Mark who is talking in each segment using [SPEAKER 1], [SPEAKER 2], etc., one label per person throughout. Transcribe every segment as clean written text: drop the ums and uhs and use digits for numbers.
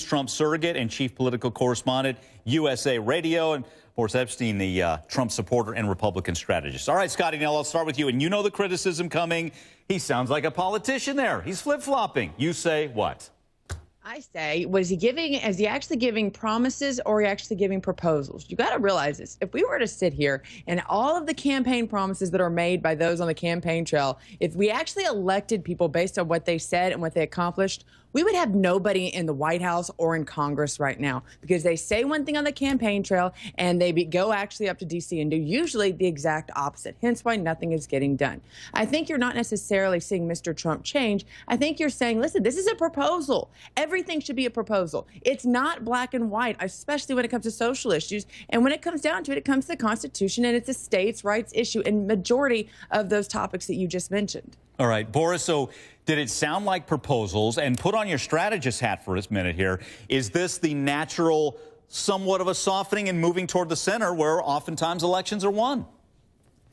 [SPEAKER 1] Trump surrogate and chief political correspondent, USA Radio, and Boris Epshteyn, the Trump supporter and Republican strategist. All right, Scotty, now I'll start with you. And you know the criticism coming. He sounds like a politician there. He's flip-flopping. You say what?
[SPEAKER 2] I say, is he actually giving promises or are he actually giving proposals? You got to realize this. If we were to sit here and all of the campaign promises that are made by those on the campaign trail, if we actually elected people based on what they said and what they accomplished, we would have nobody in the White House or in Congress right now, because they say one thing on the campaign trail and they go actually up to D.C. and do usually the exact opposite, hence why nothing is getting done. I think you're not necessarily seeing Mr. Trump change. I think you're saying, listen, this is a proposal. Everything should be a proposal. It's not black and white, especially when it comes to social issues. And when it comes down to it, it comes to the Constitution, and it's a states' rights issue in majority of those topics that you just mentioned.
[SPEAKER 1] All right, Boris, so did it sound like proposals? And put on your strategist hat for a minute here. Is this the natural, somewhat of a softening and moving toward the center where oftentimes elections are won?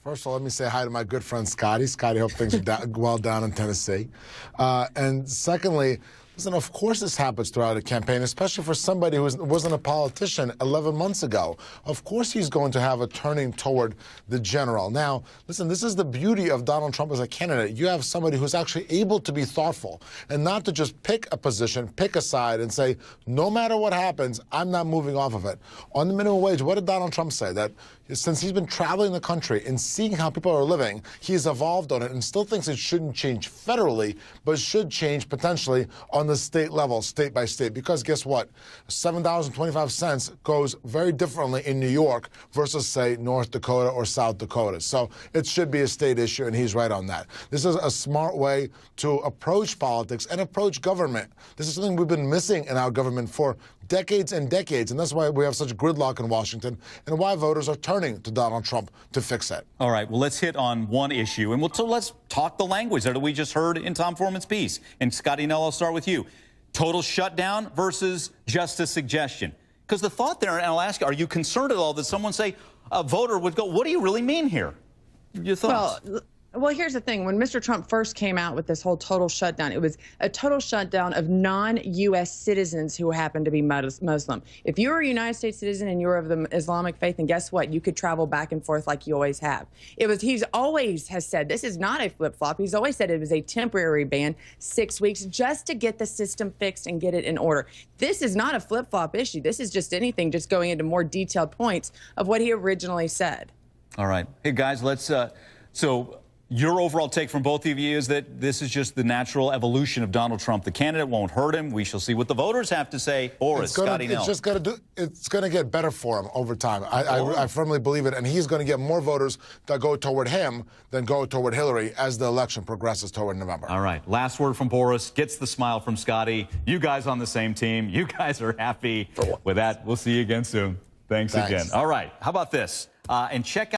[SPEAKER 3] First of all, let me say hi to my good friend Scotty. Scotty, hope things are well down in Tennessee. And secondly, listen, of course this happens throughout a campaign, especially for somebody who wasn't a politician 11 months ago. Of course he's going to have a turning toward the general. Now, listen, this is the beauty of Donald Trump as a candidate. You have somebody who's actually able to be thoughtful and not to just pick a position, pick a side, and say, no matter what happens, I'm not moving off of it. On the minimum wage, what did Donald Trump say? That since he's been traveling the country and seeing how people are living, he's evolved on it and still thinks it shouldn't change federally, but should change potentially on the state level, state by state. Because guess what? $7.25 goes very differently in New York versus, say, North Dakota or South Dakota. So it should be a state issue, and he's right on that. This is a smart way to approach politics and approach government. This is something we've been missing in our government for decades and decades, and that's why we have such gridlock in Washington and why voters are turning to Donald Trump to fix it.
[SPEAKER 1] All right, well, let's hit on one issue, and let's talk the language that we just heard in Tom Foreman's piece. And Scotty, Nell, I'll start with you. Total shutdown versus just a suggestion. Because the thought there, and I'll ask you, are you concerned at all that someone say, a voter would go, what do you really mean here? Your thoughts?
[SPEAKER 2] Well, here's the thing. When Mr. Trump first came out with this whole total shutdown, it was a total shutdown of non-U.S. citizens who happen to be Muslim. If you were a United States citizen and you were of the Islamic faith, then guess what? You could travel back and forth like you always have. He's always has said this is not a flip-flop. He's always said it was a temporary ban, 6 weeks, just to get the system fixed and get it in order. This is not a flip-flop issue. This is just anything, just going into more detailed points of what he originally said.
[SPEAKER 1] All right. Hey, guys, let's your overall take from both of you is that this is just the natural evolution of Donald Trump. The candidate won't hurt him. We shall see what the voters have to say. Boris, Scotty, Nell.
[SPEAKER 3] It's going to get better for him over time. I firmly believe it, and he's going to get more voters that go toward him than go toward Hillary as the election progresses toward November.
[SPEAKER 1] All right. Last word from Boris. Gets the smile from Scotty. You guys on the same team. You guys are happy. With that, we'll see you again soon. Thanks again. All right. How about this? And check out